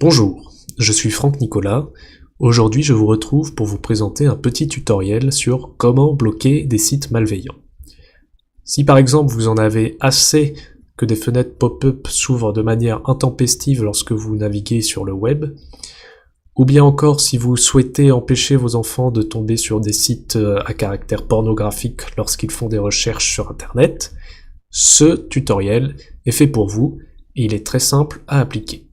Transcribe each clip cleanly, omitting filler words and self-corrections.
Bonjour, je suis Franck Nicolas. Aujourd'hui, je vous retrouve pour vous présenter un petit tutoriel sur comment bloquer des sites malveillants. Si par exemple vous en avez assez que des fenêtres pop-up s'ouvrent de manière intempestive lorsque vous naviguez sur le web, ou bien encore si vous souhaitez empêcher vos enfants de tomber sur des sites à caractère pornographique lorsqu'ils font des recherches sur internet, ce tutoriel est fait pour vous et il est très simple à appliquer.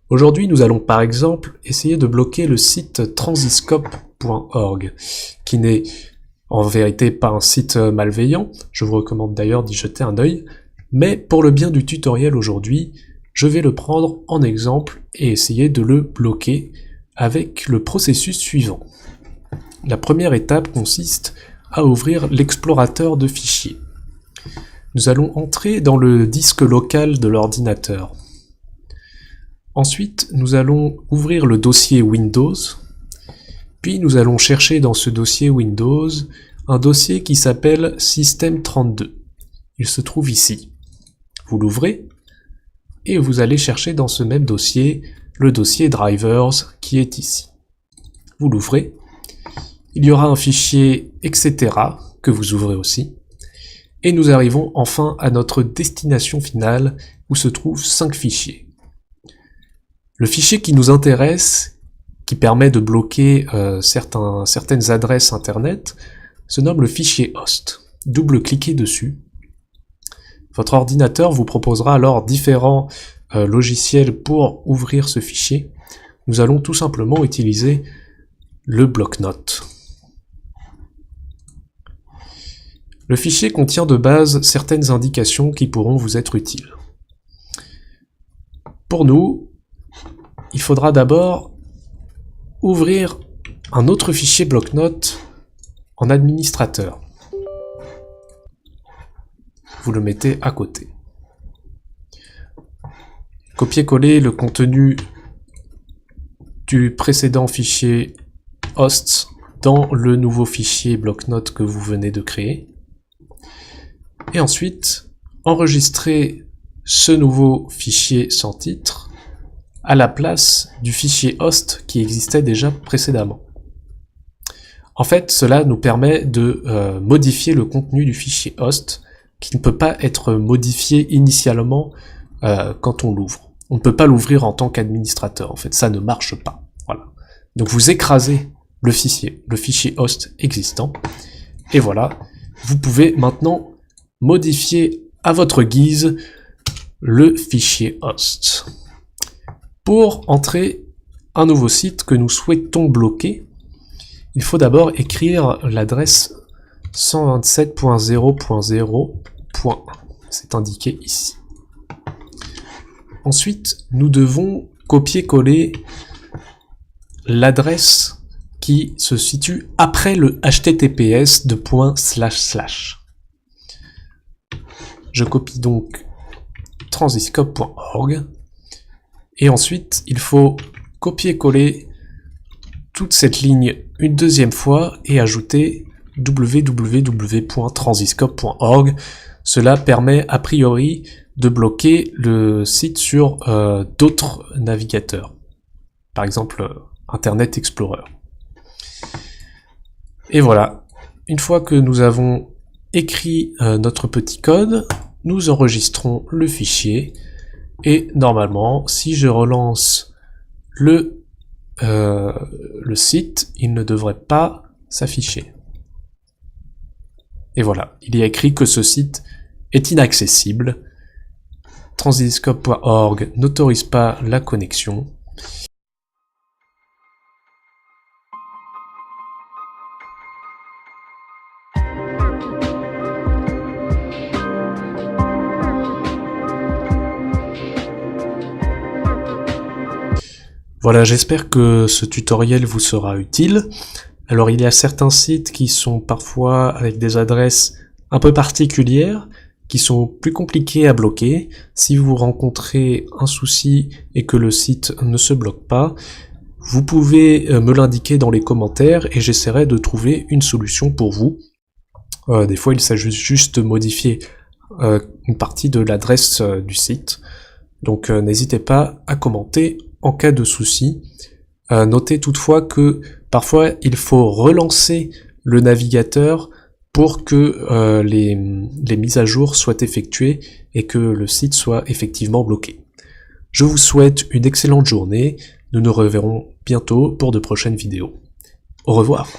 Aujourd'hui, nous allons par exemple essayer de bloquer le site transiscope.org, qui n'est en vérité pas un site malveillant, je vous recommande d'ailleurs d'y jeter un œil, mais pour le bien du tutoriel aujourd'hui, je vais le prendre en exemple et essayer de le bloquer avec le processus suivant. La première étape consiste à ouvrir l'explorateur de fichiers. Nous allons entrer dans le disque local de l'ordinateur. Ensuite, nous allons ouvrir le dossier Windows, puis nous allons chercher dans ce dossier Windows un dossier qui s'appelle System32. Il se trouve ici. Vous l'ouvrez, et vous allez chercher dans ce même dossier le dossier Drivers qui est ici. Vous l'ouvrez, il y aura un fichier etc. que vous ouvrez aussi, et nous arrivons enfin à notre destination finale où se trouvent 5 fichiers. Le fichier qui nous intéresse, qui permet de bloquer certaines adresses internet, se nomme le fichier host. Double-cliquez dessus. Votre ordinateur vous proposera alors différents logiciels pour ouvrir ce fichier. Nous allons tout simplement utiliser le bloc-notes. Le fichier contient de base certaines indications qui pourront vous être utiles. Pour nous, il faudra d'abord ouvrir un autre fichier bloc-notes en administrateur. Vous le mettez à côté. Copiez-coller le contenu du précédent fichier host dans le nouveau fichier bloc-notes que vous venez de créer. Et ensuite, enregistrez ce nouveau fichier sans titre à la place du fichier host qui existait déjà précédemment. En fait, cela nous permet de modifier le contenu du fichier host qui ne peut pas être modifié initialement quand on l'ouvre. On ne peut pas l'ouvrir en tant qu'administrateur, en fait, ça ne marche pas. Voilà. Donc vous écrasez le fichier host existant, et voilà, vous pouvez maintenant modifier à votre guise le fichier host. Pour entrer un nouveau site que nous souhaitons bloquer, il faut d'abord écrire l'adresse 127.0.0.1. C'est indiqué ici. Ensuite, nous devons copier-coller l'adresse qui se situe après le https de //. Je copie donc transiscope.org. Et ensuite, il faut copier-coller toute cette ligne une deuxième fois et ajouter www.transiscope.org. Cela permet a priori de bloquer le site sur d'autres navigateurs, par exemple Internet Explorer. Et voilà, une fois que nous avons écrit notre petit code, nous enregistrons le fichier. Et normalement, si je relance le site, il ne devrait pas s'afficher. Et voilà, il y a écrit que ce site est inaccessible. Transiscope.org n'autorise pas la connexion. Voilà, j'espère que ce tutoriel vous sera utile. Alors il y a certains sites qui sont parfois avec des adresses un peu particulières, qui sont plus compliqués à bloquer. Si vous rencontrez un souci et que le site ne se bloque pas, vous pouvez me l'indiquer dans les commentaires et j'essaierai de trouver une solution pour vous. Des fois il s'agit juste de modifier une partie de l'adresse du site. Donc n'hésitez pas à commenter en cas de souci. Notez toutefois que parfois il faut relancer le navigateur pour que les mises à jour soient effectuées et que le site soit effectivement bloqué. Je vous souhaite une excellente journée, nous nous reverrons bientôt pour de prochaines vidéos. Au revoir.